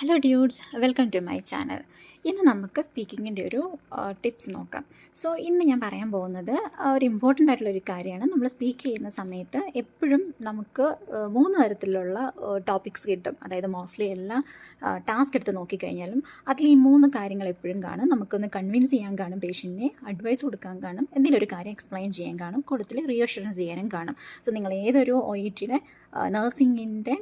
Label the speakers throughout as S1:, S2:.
S1: Hello dudes, welcome to my channel. ഇന്ന് നമുക്ക് സ്പീക്കിങ്ങിൻ്റെ ഒരു ടിപ്സ് നോക്കാം. സോ ഇന്ന് ഞാൻ പറയാൻ പോകുന്നത് ഒരു ഇമ്പോർട്ടൻ്റ് ആയിട്ടുള്ളൊരു കാര്യമാണ്. നമ്മൾ സ്പീക്ക് ചെയ്യുന്ന സമയത്ത് എപ്പോഴും നമുക്ക് 3 തരത്തിലുള്ള ടോപ്പിക്സ് കിട്ടും. അതായത് മോസ്റ്റ്ലി എല്ലാ ടാസ്ക് എടുത്ത് നോക്കിക്കഴിഞ്ഞാലും അതിൽ ഈ 3 കാര്യങ്ങൾ എപ്പോഴും കാണും. നമുക്കൊന്ന് കൺവിൻസ് ചെയ്യാൻ കാണും, പേഷ്യൻറ്റിനെ അഡ്വൈസ് കൊടുക്കാൻ കാണും, എന്തെങ്കിലും ഒരു കാര്യം എക്സ്പ്ലെയിൻ ചെയ്യാൻ കാണും, കൂടുതൽ റീഅഷുറൻസ് ചെയ്യാനും കാണും. സോ നിങ്ങൾ ഏതൊരു OETയുടെ നഴ്സിംഗിൻ്റെ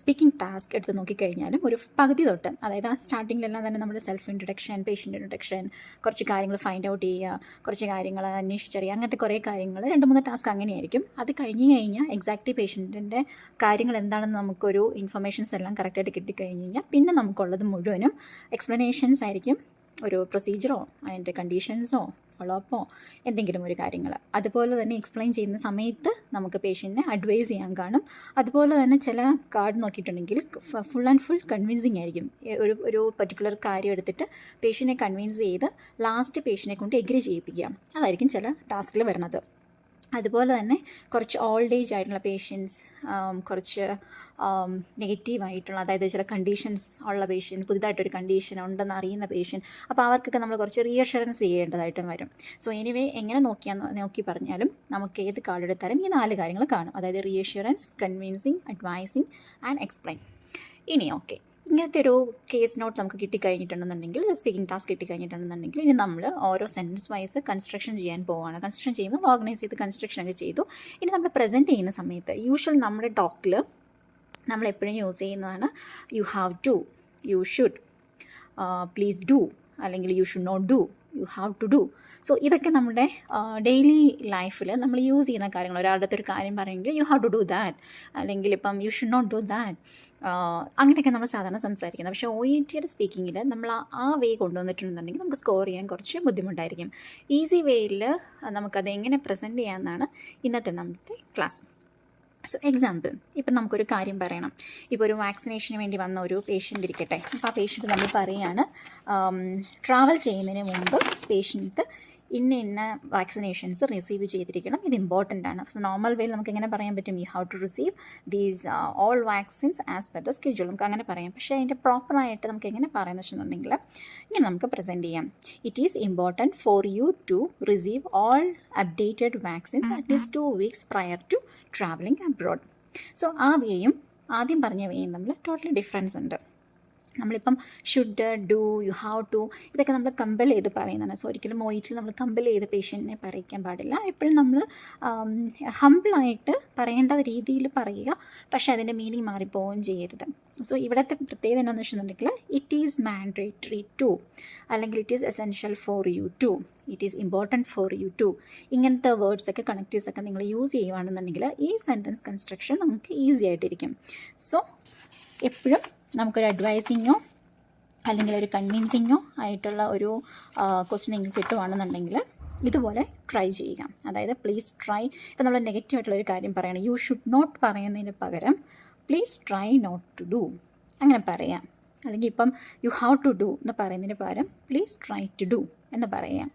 S1: സ്പീക്കിംഗ് ടാസ്ക് എടുത്ത് നോക്കിക്കഴിഞ്ഞാലും ഒരു പകുതി തൊട്ട്, അതായത് ആ സ്റ്റാർട്ടിങ്ങിലെല്ലാം തന്നെ നമ്മുടെ സെൽഫ് ഇൻട്രൊഡക്ഷൻ, പേഷ്യൻ്റ് ഇൻട്രൊഡക്ഷൻ, കുറച്ച് കാര്യങ്ങൾ ഫൈൻഡ് ഔട്ട് ചെയ്യുക, കുറച്ച് കാര്യങ്ങൾ അന്വേഷിച്ചറിയുക, അങ്ങനത്തെ കുറേ കാര്യങ്ങൾ 2-3 ടാസ്ക് അങ്ങനെയായിരിക്കും. അത് കഴിഞ്ഞ് കഴിഞ്ഞാൽ എക്സാക്ട്ലി പേഷ്യൻറ്റിൻ്റെ കാര്യങ്ങൾ എന്താണെന്ന് നമുക്കൊരു ഇൻഫർമേഷൻസ് എല്ലാം കറക്റ്റായിട്ട് കിട്ടിക്കഴിഞ്ഞ് കഴിഞ്ഞാൽ പിന്നെ നമുക്കുള്ളത് മുഴുവനും എക്സ്പ്ലനേഷൻസ് ആയിരിക്കും. ഒരു പ്രൊസീജിയറോ അതിൻ്റെ കണ്ടീഷൻസോ ഫോളോ അപ്പോ എന്തെങ്കിലും ഒരു കാര്യങ്ങൾ അതുപോലെ തന്നെ എക്സ്പ്ലെയിൻ ചെയ്യുന്ന സമയത്ത് നമുക്ക് പേഷ്യൻറ്റിനെ അഡ്വൈസ് ചെയ്യാൻ കാണും. അതുപോലെ തന്നെ ചില കാർഡ് നോക്കിയിട്ടുണ്ടെങ്കിൽ ഫുൾ ആൻഡ് ഫുൾ കൺവിൻസിങ് ആയിരിക്കും. ഒരു പർട്ടിക്കുലർ കാര്യം എടുത്തിട്ട് പേഷ്യൻറ്റിനെ കൺവിൻസ് ചെയ്ത് ലാസ്റ്റ് പേഷ്യൻറ്റിനെ കൊണ്ട് എഗ്രി ചെയ്യിപ്പിക്കുക. അതായിരിക്കും ചില ടാസ്കിൽ വരുന്നത്. അതുപോലെ തന്നെ കുറച്ച് ഓൾഡ് ഏജ് ആയിട്ടുള്ള പേഷ്യൻസ്, കുറച്ച് നെഗറ്റീവായിട്ടുള്ള, അതായത് ചില കണ്ടീഷൻസ് ഉള്ള പേഷ്യൻറ്റ്, പുതുതായിട്ടൊരു കണ്ടീഷൻ ഉണ്ടെന്ന് അറിയുന്ന പേഷ്യൻറ്റ്, അപ്പോൾ അവർക്കൊക്കെ നമ്മൾ കുറച്ച് റീഅഷുറൻസ് ചെയ്യേണ്ടതായിട്ടും വരും. സോ എനിവേ എങ്ങനെ നോക്കി പറഞ്ഞാലും നമുക്ക് ഏത് കാർഡ് എടുത്താലും ഈ 4 കാര്യങ്ങൾ കാണും. അതായത് reassurance, convincing, advising and explain. ഇനി ഓക്കെ, ഇങ്ങനത്തെ ഒരു കേസ് നോട്ട് നമുക്ക് കിട്ടിക്കഴിഞ്ഞിട്ടുണ്ടെന്നുണ്ടെങ്കിൽ, സ്പീക്കിംഗ് ടാസ്ക് കിട്ടിക്കഴിഞ്ഞിട്ടുണ്ടെന്നുണ്ടെങ്കിൽ, ഇനി നമ്മൾ ഓരോ സെൻറ്റൻസ് വൈസ് കൺസ്ട്രക്ഷൻ ചെയ്യാൻ പോവുകയാണ്. കൺസ്ട്രക്ഷൻ ചെയ്യുമ്പോൾ ഓർഗനൈസ് ചെയ്ത് കൺസ്ട്രക്ഷനൊക്കെ ചെയ്തു. ഇനി നമ്മൾ പ്രസൻറ്റ് ചെയ്യുന്ന സമയത്ത് യൂഷ്വൽ നമ്മുടെ ടോക്കിൽ നമ്മളെപ്പോഴും യൂസ് ചെയ്യുന്നതാണ് you have to, you should, please do, അല്ലെങ്കിൽ you should not do, you have to do. So ഇതൊക്കെ നമ്മുടെ ഡെയിലി ലൈഫിൽ നമ്മൾ യൂസ് ചെയ്യുന്ന കാര്യങ്ങൾ. ഒരാളുടെ അടുത്തൊരു കാര്യം പറയുമെങ്കിൽ you have to do that, അല്ലെങ്കിൽ ഇപ്പം you should not do that, അങ്ങനെയൊക്കെ നമ്മൾ സാധാരണ സംസാരിക്കുന്നത്. പക്ഷേ OETയുടെ സ്പീക്കിങ്ങിൽ നമ്മൾ ആ വേ കൊണ്ടുവന്നിട്ടുണ്ടെന്നുണ്ടെങ്കിൽ നമുക്ക് സ്കോർ ചെയ്യാൻ കുറച്ച് ബുദ്ധിമുട്ടായിരിക്കും. ഈസി വേയിൽ നമുക്കത് എങ്ങനെ പ്രസൻറ്റ് ചെയ്യാമെന്നാണ് ഇന്നത്തെ നമ്മുടെ ക്ലാസ്. സോ എക്സാമ്പിൾ, ഇപ്പം നമുക്കൊരു കാര്യം പറയണം. ഇപ്പോൾ ഒരു വാക്സിനേഷന് വേണ്ടി വന്ന ഒരു പേഷ്യൻ്റ് ഇരിക്കട്ടെ. അപ്പോൾ ആ പേഷ്യൻറ്റ് നമ്മൾ പറയുകയാണ്, ട്രാവൽ ചെയ്യുന്നതിന് മുമ്പ് പേഷ്യൻറ്റ് ഇന്ന വാക്സിനേഷൻസ് റിസീവ് ചെയ്തിരിക്കണം, ഇത് ഇമ്പോർട്ടൻ്റ് ആണ്. സോ നോർമൽ വേയിൽ നമുക്ക് എങ്ങനെ പറയാൻ പറ്റും? You have to receive these all vaccines as per the schedule, നമുക്ക് അങ്ങനെ പറയാം. പക്ഷേ അതിൻ്റെ പ്രോപ്പറായിട്ട് നമുക്ക് എങ്ങനെ പറയുന്നത് വെച്ചിട്ടുണ്ടെങ്കിൽ ഇങ്ങനെ നമുക്ക് പ്രസൻറ്റ് ചെയ്യാം. It is important for you to receive all updated vaccines at least 2 weeks prior to travelling abroad. So ആ വേയും ആദ്യം പറഞ്ഞ വേയും തമ്മിൽ ടോട്ടലി ഡിഫറൻസ് ഉണ്ട്. നമ്മളിപ്പം should, do, you have to, ഇതൊക്കെ നമ്മൾ കമ്പൽ ചെയ്ത് പറയുന്നതാണ്. സോ ഒരിക്കലും OETയിൽ നമ്മൾ കമ്പൽ ചെയ്ത് പേഷ്യൻറ്റിനെ പറയിക്കാൻ പാടില്ല. എപ്പോഴും നമ്മൾ ഹംബിളായിട്ട് പറയേണ്ട രീതിയിൽ പറയുക, പക്ഷേ അതിൻ്റെ മീനിങ് മാറിപ്പോവുകയും ചെയ്യരുത്. സോ ഇവിടുത്തെ പ്രത്യേകത എന്താണെന്ന് വെച്ചിട്ടുണ്ടെങ്കിൽ ഇറ്റ് ഈസ് മാൻഡേറ്ററി ടു, അല്ലെങ്കിൽ it is essential for you to, it is important for you to, ഇങ്ങനത്തെ വേർഡ്സൊക്കെ കണക്റ്റീവ്സൊക്കെ നിങ്ങൾ യൂസ് ചെയ്യുകയാണെന്നുണ്ടെങ്കിൽ ഈ സെൻറ്റൻസ് കൺസ്ട്രക്ഷൻ നമുക്ക് ഈസി ആയിട്ടിരിക്കും. സോ എപ്പോഴും നമുക്കൊരു അഡ്വൈസിങ്ങോ അല്ലെങ്കിൽ ഒരു കൺവിൻസിങ്ങോ ആയിട്ടുള്ള ഒരു ക്വസ്റ്റ്യൻ നിങ്ങൾക്ക് കിട്ടുകയാണെന്നുണ്ടെങ്കിൽ ഇതുപോലെ ട്രൈ ചെയ്യുക. അതായത് പ്ലീസ് ട്രൈ. ഇപ്പം നമ്മൾ നെഗറ്റീവായിട്ടുള്ളൊരു കാര്യം പറയണം, യു ഷുഡ് നോട്ട് പറയുന്നതിന് പകരം please try not to do അങ്ങനെ പറയാം. അല്ലെങ്കിൽ ഇപ്പം യു ഹാവ് ടു ഡു എന്ന് പറയുന്നതിന് പകരം പ്ലീസ് ട്രൈ ടു ഡു എന്ന് പറയാം.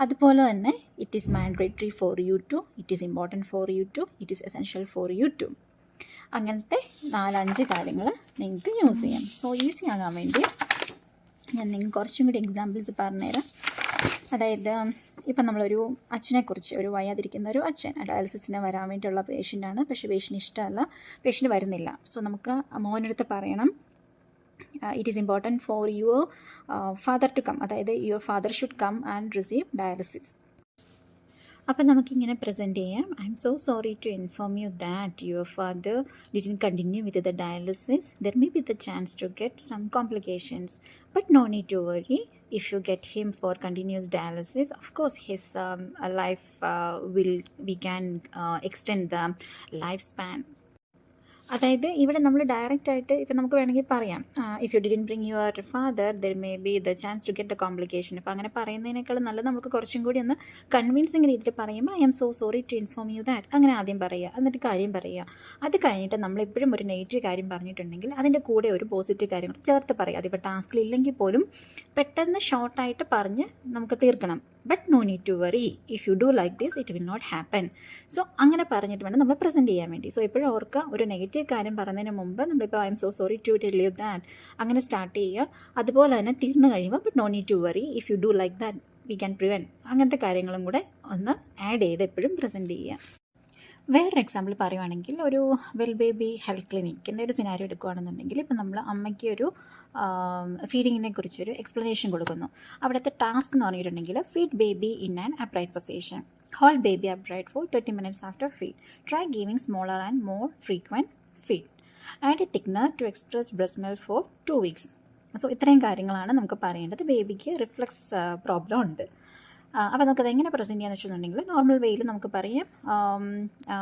S1: അതുപോലെ തന്നെ it is mandatory for you to, it is important for you to, it is essential for you to. അങ്ങനത്തെ 4-5 കാര്യങ്ങൾ നിങ്ങൾക്ക് യൂസ് ചെയ്യാം. സോ ഈസി ആകാൻ വേണ്ടി ഞാൻ നിങ്ങൾക്ക് കുറച്ചും കൂടി എക്സാമ്പിൾസ് പറഞ്ഞുതരാം. അതായത് ഇപ്പം നമ്മളൊരു അച്ഛനെക്കുറിച്ച്, ഒരു വയ്യാതിരിക്കുന്ന ഒരു അച്ഛൻ ഡയാലിസിസിന് വരാൻ വേണ്ടിയുള്ള പേഷ്യൻ്റാണ്. പക്ഷേ പേഷ്യൻ്റ് ഇഷ്ടമല്ല, പേഷ്യൻ്റ് വരുന്നില്ല. സോ നമുക്ക് മോനടുത്ത് പറയണം, it is important for your father to come, അതായത് your father should come and receive dialysis. അപ്പം നമുക്കിങ്ങനെ പ്രസൻറ്റ് ചെയ്യാം. I M so sorry to inform you that your father didn't continue with the dialysis. There may be the chance to get some complications, but no need to worry. If you get him for continuous dialysis, of course his life we can extend the lifespan. അതായത് ഇവിടെ നമ്മൾ ഡയറക്റ്റായിട്ട് ഇപ്പം നമുക്ക് വേണമെങ്കിൽ പറയാം, if you didn't bring your father there may be the chance to get a complication. അപ്പോൾ അങ്ങനെ പറയുന്നതിനേക്കാളും നല്ലത് നമുക്ക് കുറച്ചും കൂടി ഒന്ന് കൺവിൻസിങ് രീതിയിൽ പറയുമ്പോൾ I M so sorry to inform you that അങ്ങനെ ആദ്യം പറയുക, എന്നിട്ട് കാര്യം പറയുക. അത് കഴിഞ്ഞിട്ട് നമ്മളെപ്പോഴും ഒരു നെഗറ്റീവ് കാര്യം പറഞ്ഞിട്ടുണ്ടെങ്കിൽ അതിൻ്റെ കൂടെ ഒരു പോസിറ്റീവ് കാര്യങ്ങൾ ചേർത്ത് പറയുക. അതിപ്പോൾ ടാസ്കിൽ ഇല്ലെങ്കിൽ പോലും പെട്ടെന്ന് ഷോർട്ടായിട്ട് പറഞ്ഞ് നമുക്ക് തീർക്കണം. But no need to worry, if you do like this it will not happen. So അങ്ങനെ പറഞ്ഞിട്ട് വേണം നമ്മൾ പ്രസൻറ്റ് ചെയ്യാൻ വേണ്ടി. സോ എപ്പോഴും ഓർക്കുക, ഒരു നെഗറ്റീവ് കാര്യം പറയുന്നതിന് മുമ്പ് നമ്മളിപ്പോൾ I M so sorry to tell you that അങ്ങനെ സ്റ്റാർട്ട് ചെയ്യുക. അതുപോലെ തന്നെ തീർന്നു കഴിയുമ്പോൾ but no need to worry, if you do like that we can prevent, അങ്ങനത്തെ കാര്യങ്ങളും കൂടെ ഒന്ന് ആഡ് ചെയ്ത് എപ്പോഴും പ്രസൻറ്റ് ചെയ്യുക. വേറൊരു എക്സാമ്പിൾ പറയുവാണെങ്കിൽ, ഒരു വെൽ ബേബി ഹെൽത്ത് ക്ലിനിക്കിൻ്റെ ഒരു സിനാരിയോ എടുക്കുകയാണെന്നുണ്ടെങ്കിൽ, ഇപ്പം നമ്മൾ അമ്മയ്ക്ക് ഒരു ഫീഡിങ്ങിനെ കുറിച്ചൊരു എക്സ്പ്ലനേഷൻ കൊടുക്കുന്നു. അവിടുത്തെ ടാസ്ക് എന്ന് പറഞ്ഞിട്ടുണ്ടെങ്കിൽ, feed baby in an upright position, hold baby upright for 20 minutes after feed, try giving smaller and more frequent feed, add a thickener to express breast milk for 2 weeks. So ഇത്രയും കാര്യങ്ങളാണ് നമുക്ക് പറയേണ്ടത്. ബേബിക്ക് reflux problem ഉണ്ട്. അപ്പോൾ നമുക്കത് എങ്ങനെ present ചെയ്യാന്ന് വെച്ചിട്ടുണ്ടെങ്കിൽ, നോർമൽ വേയിൽ നമുക്ക് പറയാം,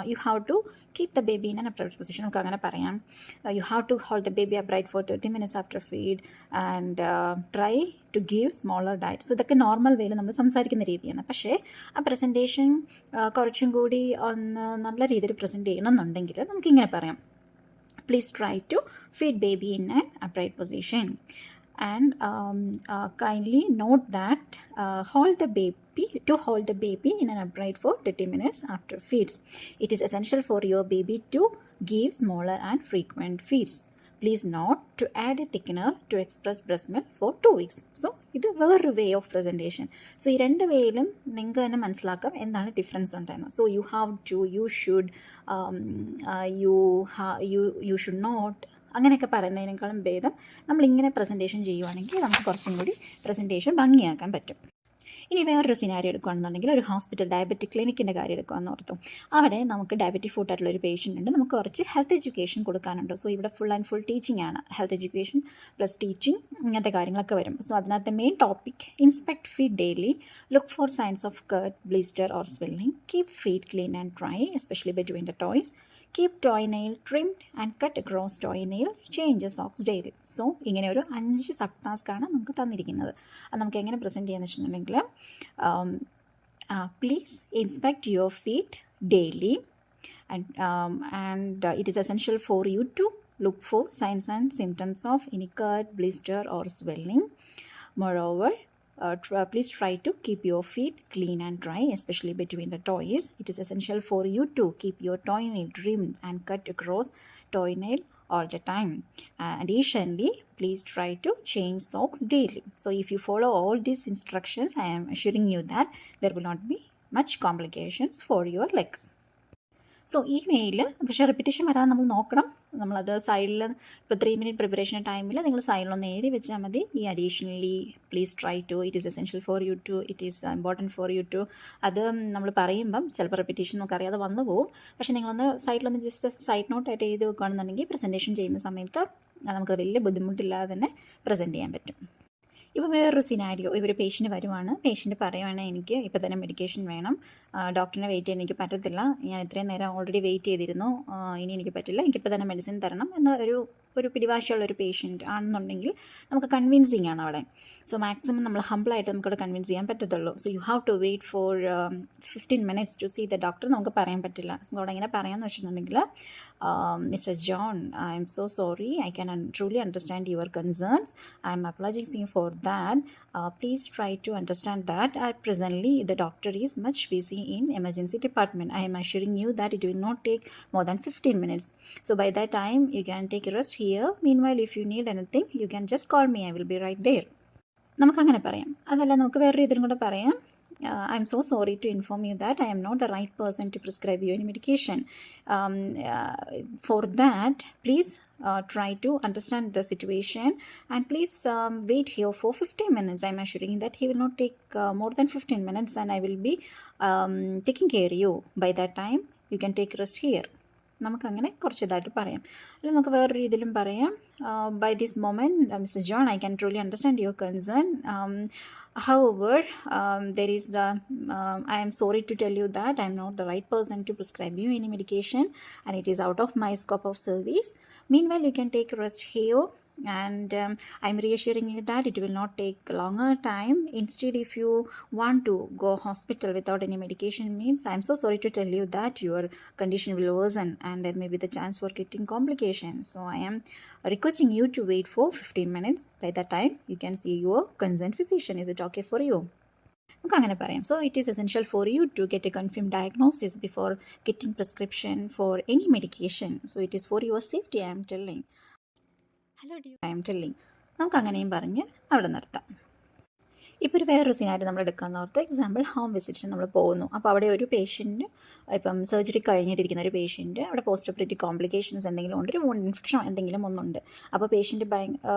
S1: you have to keep the baby in an upright position, നമുക്ക് അങ്ങനെ പറയാം. You have to hold the baby upright for 30 minutes after feed and try to give smaller diet. So ഇതൊക്കെ നോർമൽ വേയിൽ നമ്മൾ സംസാരിക്കുന്ന രീതിയാണ്. പക്ഷേ ആ പ്രസൻറ്റേഷൻ കുറച്ചും കൂടി ഒന്ന് നല്ല രീതിയിൽ പ്രസൻറ്റ് ചെയ്യണമെന്നുണ്ടെങ്കിൽ നമുക്കിങ്ങനെ പറയാം, please try to feed baby in an upright position. And kindly note that hold the baby in an upright for 30 minutes after feeds. It is essential for your baby to give smaller and frequent feeds. Please note to add a thickener to express breast milk for 2 weeks. So ഇത് വേറൊരു way of presentation. So ഈ രണ്ട് വേയിലും നിങ്ങൾക്ക് തന്നെ മനസ്സിലാക്കാം എന്താണ് difference ഉണ്ടായിരുന്നത്. So you have to, you should, you should not, അങ്ങനെയൊക്കെ പറയുന്നതിനേക്കാളും ഭേദം നമ്മളിങ്ങനെ പ്രസൻറ്റേഷൻ ചെയ്യുവാണെങ്കിൽ നമുക്ക് കുറച്ചും കൂടി പ്രസൻറ്റേഷൻ ഭംഗിയാക്കാൻ പറ്റും. ഇനി വേറൊരു സിനാരിയോ എടുക്കുകയാണെന്നുണ്ടെങ്കിൽ, ഒരു ഹോസ്പിറ്റൽ ഡയബറ്റിക് ക്ലിനിക്കിൻ്റെ കാര്യം എടുക്കുകയെന്ന് ഓർത്തു. അവിടെ നമുക്ക് ഡയബറ്റിക് ഫുഡ് ആയിട്ടുള്ള ഒരു പേഷ്യൻ്റ് ഉണ്ട്, നമുക്ക് കുറച്ച് ഹെൽത്ത് എഡ്യൂക്കേഷൻ കൊടുക്കാനുണ്ട്. സോ ഇവിടെ ഫുൾ ആൻഡ് ഫുൾ ടീച്ചിങ് ആണ്, ഹെൽത്ത് എഡ്യൂക്കേഷൻ പ്ലസ് ടീച്ചിങ്, ഇങ്ങനത്തെ കാര്യങ്ങളൊക്കെ വരും. സോ അതിനകത്ത് main topic, inspect feet daily, look for signs of cut, blister or swelling, keep feet clean and dry especially between the toes, keep toe nail trimmed and cut across toe nail, change socks daily. So ഇങ്ങനെ ഒരു 5 sub ടാസ്ക്കാണ് നമുക്ക് തന്നിരിക്കുന്നത്. അത് നമുക്ക് എങ്ങനെ present ചെയ്യാന്ന് വെച്ചിട്ടുണ്ടെങ്കിൽ, please inspect your feet daily and it is essential for you to look for signs and symptoms of any cut, blister or swelling. Moreover, please try to keep your feet clean and dry, especially between the toys. It is essential for you to keep your toenail trimmed and cut across toenail all the time. Additionally, please try to change socks daily. So if you follow all these instructions, I am assuring you that there will not be much complications for your leg. So ഈ mail പക്ഷേ repetition വരാതെ നമ്മൾ നോക്കണം. നമ്മളത് സൈഡിൽ ഇപ്പോൾ 3 minute preparation ടൈമിൽ നിങ്ങൾ സൈഡിലൊന്ന് എഴുതി വെച്ചാൽ മതി. ഈ additionally please try to, it is essential for you to, it is important for you to. അത് നമ്മൾ പറയുമ്പം ചിലപ്പോൾ റിപ്പീറ്റേഷൻ നമുക്ക് അറിയാതെ വന്നു പോകും. പക്ഷേ നിങ്ങളൊന്ന് സൈഡിലൊന്ന് ജസ്റ്റ് സൈഡ് നോട്ടായിട്ട് എഴുതി വെക്കുകയാണെന്നുണ്ടെങ്കിൽ പ്രസൻറ്റേഷൻ ചെയ്യുന്ന സമയത്ത് നമുക്ക് വലിയ ബുദ്ധിമുട്ടില്ലാതെ തന്നെ പ്രസൻറ്റ് ചെയ്യാൻ പറ്റും. ഇപ്പോൾ വേറൊരു സിനാരിയോ, ഇവർ പേഷ്യൻ്റ് വരുവാണ്. പേഷ്യൻ്റ് പറയുവാണെങ്കിൽ എനിക്ക് ഇപ്പോൾ തന്നെ മെഡിക്കേഷൻ വേണം, ഡോക്ടറിനെ വെയിറ്റ് ചെയ്യാൻ എനിക്ക് പറ്റത്തില്ല, ഞാൻ ഇത്രയും നേരം ഓൾറെഡി വെയിറ്റ് ചെയ്തിരുന്നു, ഇനി എനിക്ക് പറ്റില്ല, എനിക്കിപ്പോൾ തന്നെ മെഡിസിൻ തരണം എന്ന ഒരു പിടിവാശിയുള്ളൊരു പേഷ്യൻ്റ് ആണെന്നുണ്ടെങ്കിൽ നമുക്ക് കൺവിൻസിങ് ആണ് അവിടെ. സോ മാക്സിമം നമ്മൾ ഹംബിളായിട്ട് നമുക്കവിടെ കൺവിൻസ് ചെയ്യാൻ പറ്റത്തുള്ളൂ. So you have to wait for 15 minutes to see the doctor. നമുക്ക് പറയാൻ പറ്റില്ല. അവിടെ എങ്ങനെ പറയാമെന്ന് വെച്ചിട്ടുണ്ടെങ്കിൽ, Mr. John, I am so sorry, I can truly understand your concerns, I am apologizing for that, please try to understand that presently the doctor is much busy in emergency department. I am assuring you that it will not take more than 15 minutes. So by that time you can take a rest here. Meanwhile, if you need anything, you can just call me, I will be right there. നമുക്കങ്ങനെ പറയാം. അതല്ല നമുക്ക് വേറൊരു ഇതിലും കൂടെ പറയാം. I am so sorry to inform you that I am not the right person to prescribe you any medication. For that, please try to understand the situation and please wait here for 15 minutes. I am assuring you that he will not take more than 15 minutes and I will be taking care of you. By that time, you can take rest here. നമുക്കങ്ങനെ കുറച്ചതായിട്ട് പറയാം. അല്ലെങ്കിൽ നമുക്ക് വേറൊരു രീതിയിലും പറയാം. By this moment, Mr. John, I can truly understand your concern. However, I am sorry to tell you that I am not the right person to prescribe you any medication and it is out of my scope of service. Meanwhile, you can take rest here and I am reassuring you that it will not take longer time. Instead, if you want to go hospital without any medication means, I am so sorry to tell you that your condition will worsen and there may be the chance for getting complications. So I am requesting you to wait for 15 minutes. By that time, you can see your concerned physician. Is it okay for you? നമുക്ക് അങ്ങനെ പറയാം. So it is essential for you to get a confirm diagnosis before getting prescription for any medication. So it is for your safety I am telling. I am telling. നമുക്ക് അങ്ങനെയും പറഞ്ഞ് അവിടെ നിർത്താം. ഇപ്പോൾ ഒരു വേറൊരു സിനാരി നമ്മൾ എടുക്കാമെന്ന് ഓർത്ത് എക്സാമ്പിൾ ഹോം വിസിറ്റിന് നമ്മൾ പോകുന്നു. അപ്പോൾ അവിടെ ഒരു പേഷ്യൻറ്റ് ഇപ്പം സർജറി കഴിഞ്ഞിട്ടിരിക്കുന്ന ഒരു പേഷ്യൻറ്റ് അവിടെ പോസ്റ്റ് ഓപ്പറേറ്റീവ് കോംപ്ലിക്കേഷൻസ് എന്തെങ്കിലും ഉണ്ട്, ഒരു വൂണ്ട് ഇൻഫെക്ഷൻ എന്തെങ്കിലും ഒന്നുണ്ട്. അപ്പോൾ പേഷ്യൻറ്റ്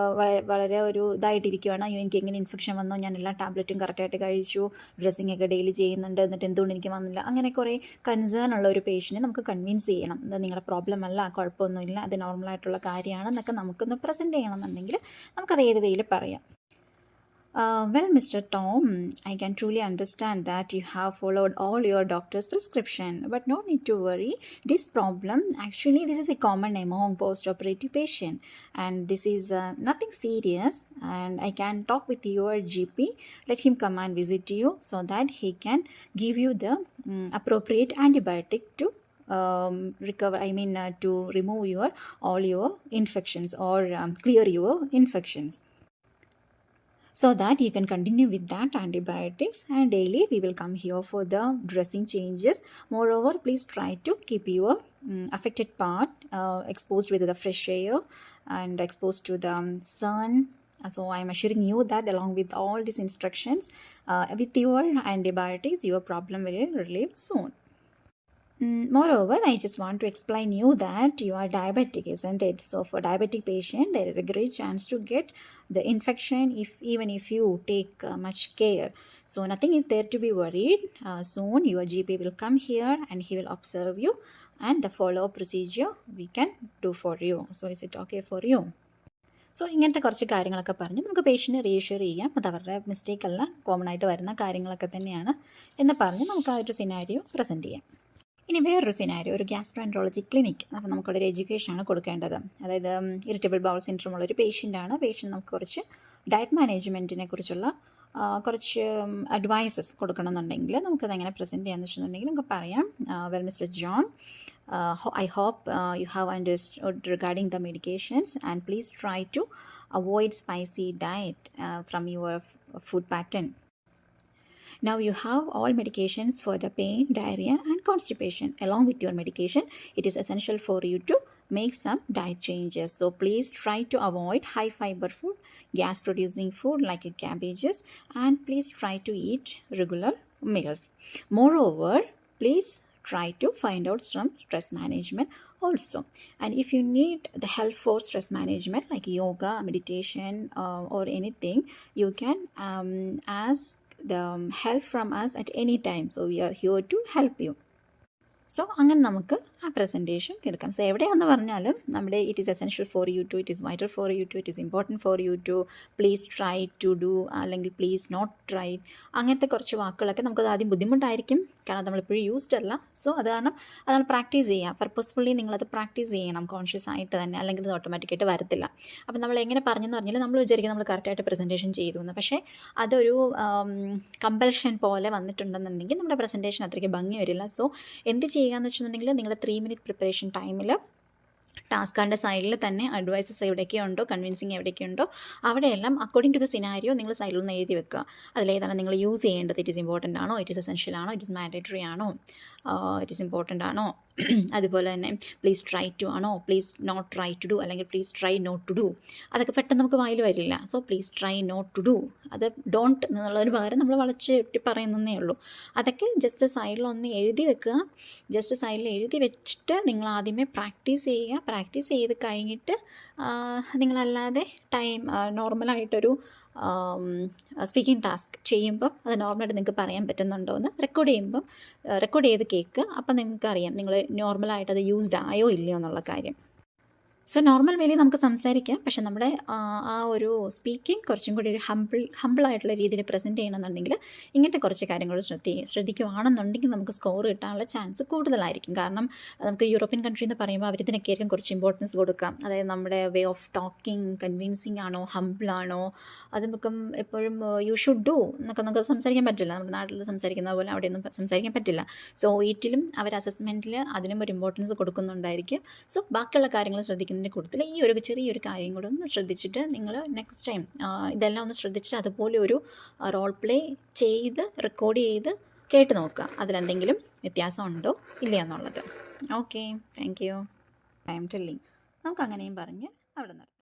S1: വളരെ ഒരു ഇതായിട്ടിരിക്കുകയാണ്. അയ്യോ എനിക്ക് എങ്ങനെ ഇൻഫെക്ഷൻ വന്നോ, ഞാൻ എല്ലാ ടാബ്ലറ്റും കറക്റ്റായിട്ട് കഴിച്ചു, ഡ്രസ്സിംഗ് ഒക്കെ ഡെയിലി ചെയ്യുന്നുണ്ട്, എന്നിട്ട് എന്തുകൊണ്ട് എനിക്ക് വന്നില്ല, അങ്ങനെ കുറേ കൺസേൺ ഉള്ള ഒരു പേഷ്യൻറ്റിനെ നമുക്ക് കൺവിൻസ് ചെയ്യണം. അത് നിങ്ങളുടെ പ്രോബ്ലം അല്ല, കുഴപ്പമൊന്നുമില്ല, അത് നോർമലായിട്ടുള്ള കാര്യമാണെന്നൊക്കെ നമുക്കൊന്ന് പ്രസൻറ്റ് ചെയ്യണമെന്നുണ്ടെങ്കിൽ നമുക്കത് ഏത് വേയിൽ പറയാം. Well, Mr. Tom, I can truly understand that you have followed all your doctor's prescription, but no need to worry. This problem, actually, this is a common among post-operative patient, and this is nothing serious. And I can talk with your GP. Let him come and visit you so that he can give you the appropriate antibiotic to recover. To remove all your infections or clear your infections, so that you can continue with that antibiotics, and daily we will come here for the dressing changes. Moreover, please try to keep your affected part exposed with the fresh air and exposed to the sun. So I am assuring you that along with all these instructions, with your antibiotics, your problem will relieve soon. Moreover, I just want to explain you that you are diabetic, isn't it? So for diabetic patient, there is a great chance to get the infection even if you take much care. So nothing is there to be worried. Soon your GP will come here and he will observe you, and the follow-up procedure we can do for you. So is it okay for you? So ഇങ്ങനത്തെ കുറച്ച് കാര്യങ്ങളൊക്കെ പറഞ്ഞ് നമുക്ക് പേഷ്യൻറ്റിനെ reassure ചെയ്യാം. അത് അവരുടെ mistake അല്ല, common ആയിട്ട് വരുന്ന കാര്യങ്ങളൊക്കെ തന്നെയാണ് എന്ന് പറഞ്ഞ് നമുക്ക് ആ ഒരു സിനാരിയോ പ്രസൻറ്റ് ചെയ്യാം. ഇനി വേറൊരു സിനാരിയോ, ഒരു ഗ്യാസ്ട്രോഎൻട്രോളജി ക്ലിനിക്. അപ്പോൾ നമുക്കവിടെ ഒരു എഡ്യൂക്കേഷനാണ് കൊടുക്കേണ്ടത്. അതായത് ഇറിറ്റബിൾ ബൗൾ സിൻഡ്രോം ഉള്ളൊരു പേഷ്യൻ്റാണ്. പേഷ്യൻ്റ് നമുക്ക് കുറച്ച് ഡയറ്റ് മാനേജ്മെൻറ്റിനെ കുറിച്ചുള്ള കുറച്ച് അഡ്വൈസസ് കൊടുക്കണമെന്നുണ്ടെങ്കിൽ നമുക്കത് എങ്ങനെ പ്രസൻറ്റ് ചെയ്യാമെന്ന് വെച്ചിട്ടുണ്ടെങ്കിൽ നമുക്ക് പറയാം. Well mister John, I hope you have understood regarding the medications, and please try to avoid spicy diet from your food pattern. Now you have all medications for the pain, diarrhea and constipation. Along with your medication, it is essential for you to make some diet changes. So please try to avoid high fiber food, gas producing food like cabbages, and please try to eat regular meals. Moreover, please try to find out some stress management also. And if you need the help for stress management like yoga, meditation or anything, you can ask the help from us at any time. So we are here to help you. So അങ്ങനെ നമുക്ക് ആ presentation എടുക്കാം. So എവിടെയാണെന്ന് പറഞ്ഞാലും നമ്മുടെ it is essential for you to, it is vital for you to, it is important for you to, please try to do, അല്ലെങ്കിൽ please not try, അങ്ങനത്തെ കുറച്ച് വാക്കുകളൊക്കെ നമുക്കത് ആദ്യം ബുദ്ധിമുട്ടായിരിക്കും, കാരണം നമ്മളിപ്പോഴും യൂസ്ഡ് അല്ല. സോ അത് കാരണം അത് നമ്മൾ പ്രാക്ടീസ് ചെയ്യുക. പർപ്പസ്ഫുള്ളി നിങ്ങളത് പ്രാക്ടീസ് ചെയ്യണം കോൺഷ്യസ് ആയിട്ട് തന്നെ, അല്ലെങ്കിൽ ഇത് ഓട്ടോമാറ്റിക്കായിട്ട് വരത്തില്ല. അപ്പം നമ്മൾ എങ്ങനെ പറഞ്ഞെന്ന് പറഞ്ഞാൽ നമ്മൾ വിചാരിക്കും നമ്മൾ കറക്റ്റായിട്ട് പ്രസൻറ്റേഷൻ ചെയ്തു എന്ന്. പക്ഷേ അതൊരു കമ്പൽഷൻ പോലെ വന്നിട്ടുണ്ടെന്നുണ്ടെങ്കിൽ നമ്മുടെ പ്രസൻറ്റേഷൻ അത്രയ്ക്ക് ഭംഗി വരില്ല. സോ എന്ത് ചെയ്യുകയെന്ന് വെച്ചിട്ടുണ്ടെങ്കിൽ നിങ്ങളുടെ 3 മിനിറ്റ് പ്രിപ്പറേഷൻ ടൈമിൽ ടാസ്ക് കാർഡിൻ്റെ സൈഡിൽ തന്നെ അഡ്വൈസസ് എവിടെയൊക്കെ ഉണ്ടോ, കൺവിൻസിങ് എവിടെയൊക്കെ ഉണ്ടോ അവിടെയെല്ലാം അക്കോർഡിംഗ് ടു ദ സിനാരിയോ നിങ്ങൾ സൈഡിൽ നിന്ന് എഴുതി വെക്കുക. അതിലേതാണ് നിങ്ങൾ യൂസ് ചെയ്യേണ്ടത്, ഇറ്റ് ഈസ് ഇമ്പോർട്ടൻ്റ് ആണോ, ഇറ്റ് ഈസ് എസെൻഷ്യൽ ആണോ, ഇറ്റ് ഈസ് മാൻഡേറ്ററി ആണോ, ഇറ്റ് ഈസ് ഇമ്പോർട്ടൻ്റ് ആണോ, അതുപോലെ തന്നെ പ്ലീസ് ട്രൈ ടു ആണോ, please not try to do, അല്ലെങ്കിൽ please try not to do. അതൊക്കെ പെട്ടെന്ന് നമുക്ക് വായിൽ വരില്ല. So please try not to do, അത് ഡോണ്ട് എന്നുള്ളൊരു പകരം നമ്മൾ വളച്ച് പറയുന്നതേ ഉള്ളൂ. അതൊക്കെ ജസ്റ്റ് സൈഡിലൊന്ന് എഴുതി വെക്കുക. ജസ്റ്റ് സൈഡിൽ എഴുതി വെച്ചിട്ട് നിങ്ങൾ ആദ്യമേ പ്രാക്ടീസ് ചെയ്യുക. പ്രാക്ടീസ് ചെയ്ത് കഴിഞ്ഞിട്ട് നിങ്ങളല്ലാതെ നോർമലായിട്ടൊരു സ്പീക്കിംഗ് ടാസ്ക് ചെയ്യുമ്പം അത് നോർമലായിട്ട് നിങ്ങൾക്ക് പറയാൻ പറ്റുന്നുണ്ടോ എന്ന് റെക്കോർഡ് ചെയ്ത് കേൾക്കുക. അപ്പം നിങ്ങൾക്കറിയാം നിങ്ങൾ നോർമലായിട്ട് അത് യൂസ്ഡ് ആയോ ഇല്ലയോ എന്നുള്ള കാര്യം. സോ നോർമൽ വേയിൽ നമുക്ക് സംസാരിക്കാം, പക്ഷെ നമ്മുടെ ആ ഒരു സ്പീക്കിംഗ് കുറച്ചും കൂടി ഒരു ഹമ്പിളായിട്ടുള്ള രീതിയിൽ പ്രസൻറ്റ് ചെയ്യണമെന്നുണ്ടെങ്കിൽ ഇങ്ങനത്തെ കുറച്ച് കാര്യങ്ങൾ ശ്രദ്ധിക്കുകയാണെന്നുണ്ടെങ്കിൽ നമുക്ക് സ്കോർ കിട്ടാനുള്ള ചാൻസ് കൂടുതലായിരിക്കും. കാരണം നമുക്ക് യൂറോപ്യൻ കൺട്രി എന്ന് പറയുമ്പോൾ അവരിതിനൊക്കെ ആയിരിക്കും കുറച്ച് ഇമ്പോർട്ടൻസ് കൊടുക്കാം. അതായത് നമ്മുടെ വേ ഓഫ് ടോക്കിംഗ് കൺവിൻസിങ് ആണോ, ഹമ്പിളാണോ, അത് നമുക്ക് എപ്പോഴും യു ഷുഡ് ഡു എന്നൊക്കെ നമുക്ക് സംസാരിക്കാൻ പറ്റില്ല. നമ്മുടെ നാട്ടിൽ സംസാരിക്കുന്ന പോലെ അവിടെയൊന്നും സംസാരിക്കാൻ പറ്റില്ല. സോ ഈറ്റിലും അവർ അസസ്മെൻറ്റിൽ അതിനും ഒരു ഇമ്പോർട്ടൻസ് കൊടുക്കുന്നുണ്ടായിരിക്കും. സോ ബാക്കിയുള്ള കാര്യങ്ങൾ ശ്രദ്ധിക്കുന്നത് പറയുന്നതിൻ്റെ കൂട്ടത്തിൽ ഈ ഒരു ചെറിയൊരു കാര്യം കൂടെ ഒന്ന് ശ്രദ്ധിച്ചിട്ട് നിങ്ങൾ നെക്സ്റ്റ് ടൈം ഇതെല്ലാം ഒന്ന് ശ്രദ്ധിച്ചിട്ട് അതുപോലെ ഒരു റോൾ പ്ലേ ചെയ്ത് റെക്കോർഡ് ചെയ്ത് കേട്ട് നോക്കുക, അതിലെന്തെങ്കിലും വ്യത്യാസം ഉണ്ടോ ഇല്ല എന്നുള്ളത്. Okay, thank you. I M telling. നമുക്ക് അങ്ങനെയും പറഞ്ഞ് അവിടെ നിർത്താം.